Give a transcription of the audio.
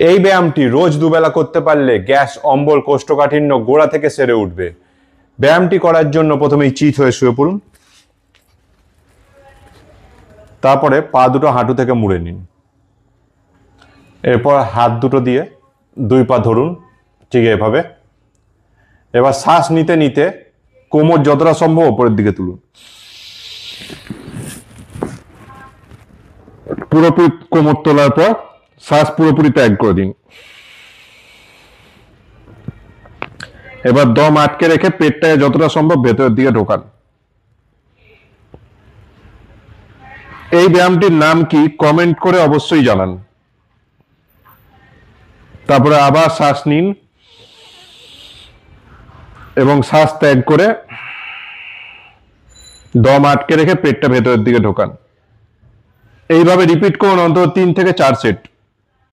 এই ব্যায়ামটি রোজ দুবেলা করতে পারলে গ্যাস, অম্বল, কোষ্ঠকাঠিন্য গোড়া থেকে সেরে উঠবে। ব্যায়ামটি করার জন্য প্রথমেই চিত হয়ে শুয়ে পড়ুন, তারপরে পা দুটো হাঁটু থেকে মুড়ে নিন। এরপর হাত দুটো দিয়ে দুই পা ধরুন, ঠিক এভাবে। এবার শ্বাস নিতে নিতে কোমর যতটা সম্ভব ওপরের দিকে তুলুন। পুরোপুরি কোমর তোলার পর শ্বাস পুরোপুরি ত্যাগ করে দিন। এবার দম আটকে রেখে পেটটাকে যতটা সম্ভব ভেতরের দিকে ঢোকান। এই ব্যায়ামটির নাম কি কমেন্ট করে অবশ্যই জানান। তারপরে আবার শ্বাস নিন এবং শ্বাস ত্যাগ করে দম আটকে রেখে পেটটা ভেতরের দিকে ঢোকান। এইভাবে রিপিট করুন অন্তত 3 থেকে 4 সেট।